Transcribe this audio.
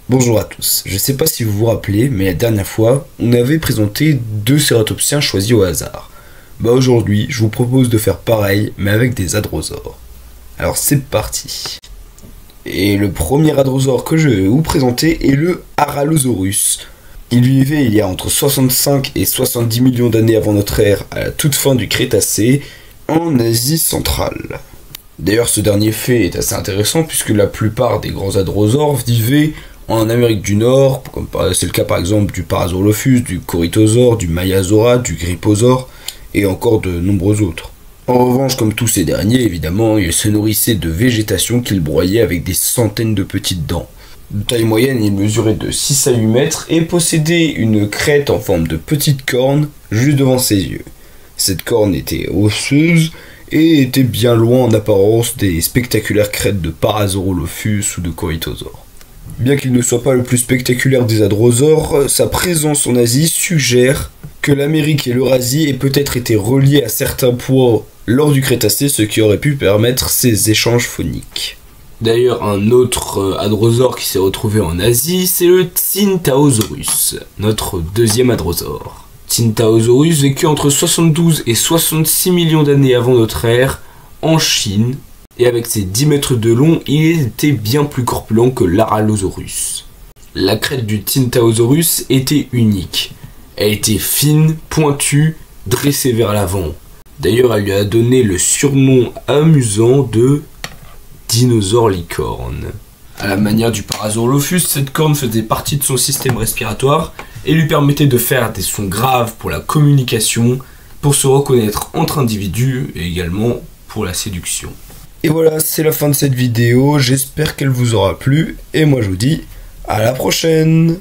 Bonjour à tous, je sais pas si vous vous rappelez, mais la dernière fois, on avait présenté deux cératopsiens choisis au hasard. Aujourd'hui, je vous propose de faire pareil, mais avec des hadrosaures. Alors c'est parti. Et le premier hadrosaure que je vais vous présenter est le Haralosaurus. Il vivait il y a entre 65 et 70 millions d'années avant notre ère, à la toute fin du Crétacé, en Asie centrale. D'ailleurs, ce dernier fait est assez intéressant puisque la plupart des grands hadrosaures vivaient en Amérique du Nord, comme c'est le cas par exemple du Parasaurolophus, du Corythosaure, du Maiasaura, du Gryposaure et encore de nombreux autres. En revanche, comme tous ces derniers, évidemment, ils se nourrissaient de végétation qu'ils broyaient avec des centaines de petites dents. De taille moyenne, ils mesuraient de 6 à 8 mètres et possédaient une crête en forme de petite corne juste devant ses yeux. Cette corne était osseuse et était bien loin en apparence des spectaculaires crêtes de Parasaurolophus ou de Corythosaure. Bien qu'il ne soit pas le plus spectaculaire des hadrosaures, sa présence en Asie suggère que l'Amérique et l'Eurasie aient peut-être été reliés à certains points lors du Crétacé, ce qui aurait pu permettre ces échanges phoniques. D'ailleurs, un autre hadrosaure qui s'est retrouvé en Asie, c'est le Tsintaosaurus, notre deuxième hadrosaure. Tsintaosaurus vécut entre 72 et 66 millions d'années avant notre ère, en Chine, et avec ses 10 mètres de long, il était bien plus corpulent que l'Haralosaurus. La crête du Tsintaosaurus était unique. Elle était fine, pointue, dressée vers l'avant. D'ailleurs, elle lui a donné le surnom amusant de dinosaure licorne. À la manière du Parasaurolophus, cette corne faisait partie de son système respiratoire et lui permettait de faire des sons graves pour la communication, pour se reconnaître entre individus et également pour la séduction. Et voilà, c'est la fin de cette vidéo, j'espère qu'elle vous aura plu, et moi je vous dis à la prochaine.